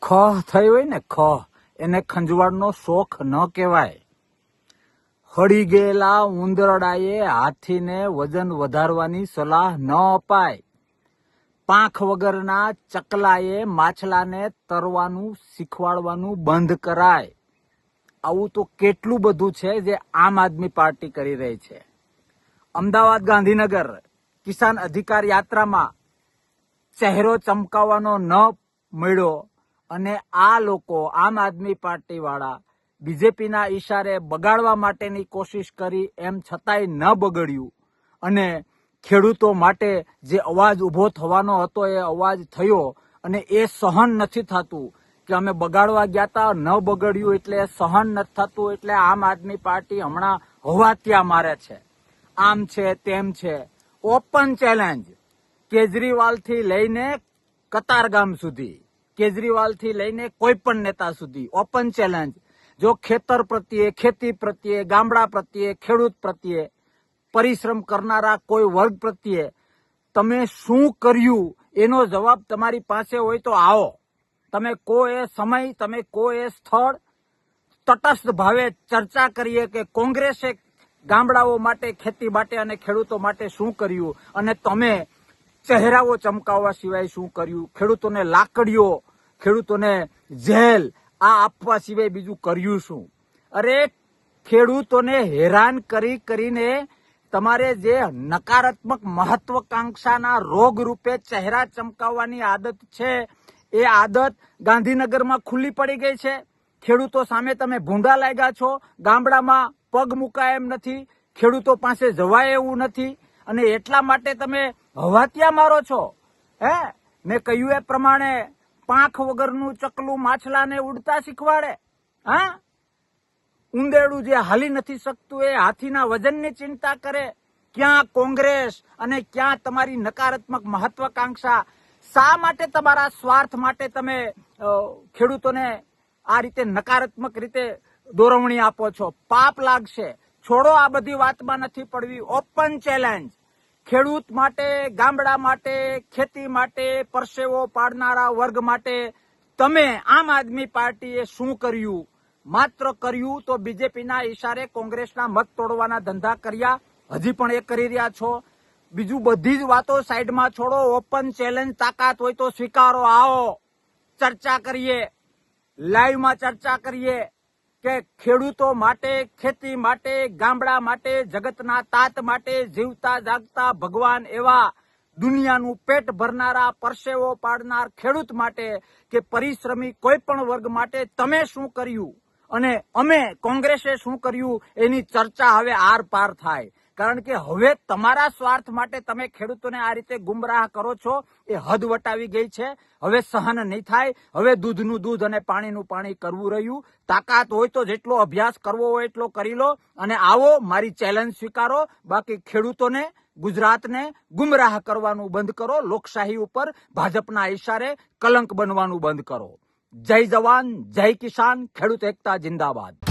ખ થઈ હોય ને ખ એને ખંજવાળનો શોખ ન કહેવાય. હળી ગયેલા ઉંદરડાએ હાથીને વજન વધારવાની સલાહ ન અપાય. પાંખ વગરના ચકલાએ માછલાને તરવાનું શીખવાડવાનું બંધ કરાય. આવું તો કેટલું બધું છે જે આમ આદમી પાર્ટી કરી રહી છે. અમદાવાદ ગાંધીનગર કિસાન અધિકાર યાત્રામાં ચહેરો ચમકાવવાનો ન મળ્યો અને આ લોકો આમ આદમી પાર્ટી વાળા બીજેપીના ઈશારે બગાડવા માટેની કોશિશ કરી, એમ છતાંય ન બગડ્યું અને ખેડૂતો માટે જે અવાજ ઉભો થવાનો હતો એ અવાજ થયો અને એ સહન નથી થતું કે અમે બગાડવા ગયા તા, ન બગડ્યું એટલે સહન નથી થતું. એટલે આમ આદમી પાર્ટી હમણાં હવા ત્યાં મારે છે. આમ છે તેમ છે. ઓપન ચેલેન્જ કેજરીવાલથી લઈને કતારગામ સુધી, કેજરીવાલથી લઈને કોઈ પણ નેતા સુધી ઓપન ચેલેન્જ. જો ખેતર પ્રત્યે, ખેતી પ્રત્યે, ગામડા પ્રત્યે, ખેડૂત પ્રત્યે, પરિશ્રમ કરનારા કોઈ વર્ગ પ્રત્યે તમે શું કર્યું એનો જવાબ તમારી પાસે હોય તો આવો. તમે કો એ સમય, તમે કો એ સ્થળ, તટસ્થ ભાવે ચર્ચા કરીએ કે કોંગ્રેસે ગામડાઓ માટે, ખેતી માટે અને ખેડૂતો માટે શું કર્યું અને તમે ચહેરાઓ ચમકાવવા સિવાય શું કર્યું. ખેડૂતોને લાકડીઓ, ખેડૂતોને જેલ આ આપવા સિવાય બીજું કર્યું શું? અરે ખેડૂતોને હેરાન કરીને તમારે જે નકારાત્મક મહત્વાકાંક્ષાના રોગ રૂપે ચહેરા ચમકાવવાની આદત છે એ આદત ગાંધીનગરમાં ખુલ્લી પડી ગઈ છે. ખેડૂતો સામે તમે ભૂંડા લાગ્યા છો. ગામડામાં પગ મુકાય એમ નથી, ખેડૂતો પાસે જવાય એવું નથી અને એટલા માટે તમે હવાતિયા મારો છો. મેં કહ્યું એ પ્રમાણે પાંખ વગરનું ચકલું માછલાને ઉડતા શીખવાડે. ઉંદેડું જે હાલી નથી શકતું એ હાથીના વજનની ચિંતા કરે. ક્યાં કોંગ્રેસ અને ક્યાં તમારી નકારાત્મક મહત્વાકાંક્ષા? શા માટે તમારા સ્વાર્થ માટે તમે ખેડૂતોને આ રીતે નકારાત્મક રીતે દોરવણી આપો છો? પાપ લાગશે. છોડો, આ બધી વાતમાં નથી પડવી. ઓપન ચેલેન્જ ખેડૂત માટે, ગામડા માટે, ખેતી માટે, પરસેવો પાડનારા વર્ગ માટે તમે આમ આદમી પાર્ટીએ શું કર્યું? માત્ર કર્યું તો બીજેપીના ઈશારે કોંગ્રેસના મત તોડવાના ધંધા કર્યા. હજી પણ એ કરી રહ્યા છો. બીજું બધી જ વાતો સાઈડમાં છોડો. ઓપન ચેલેન્જ તાકાત હોય તો સ્વીકારો. આવો ચર્ચા કરીએ, લાઈવમાં ચર્ચા કરીએ કે ખેડૂતો માટે, ખેતી માટે, ગામડા માટે, જગતના તાત માટે, જીવતા જાગતા ભગવાન એવા દુનિયાનું પેટ ભરનારા, પરસેવો પાડનાર ખેડૂત માટે કે પરિશ્રમી કોઈ પણ વર્ગ માટે તમે શું કર્યું અને અમે કોંગ્રેસે શું કર્યું એની ચર્ચા હવે આર પાર થાય. કારણ કે હવે તમારા સ્વાર્થ માટે તમે ખેડૂતોને આ રીતે ગુમરાહ કરો છો એ હદ વટાવી ગઈ છે. હવે સહન નહીં થાય. હવે દૂધનું દૂધ અને પાણીનું પાણી કરવું રહ્યું. તાકાત હોય તો જેટલો અભ્યાસ કરવો હોય એટલો કરી લો અને આવો, મારી ચેલેન્જ સ્વીકારો. બાકી ખેડૂતોને, ગુજરાતને ગુમરાહ કરવાનું બંધ કરો. લોકશાહી ઉપર ભાજપના ઈશારે કલંક બનવાનું બંધ કરો. જય જવાન, જય કિસાન, ખેડૂત એકતા જિંદાબાદ.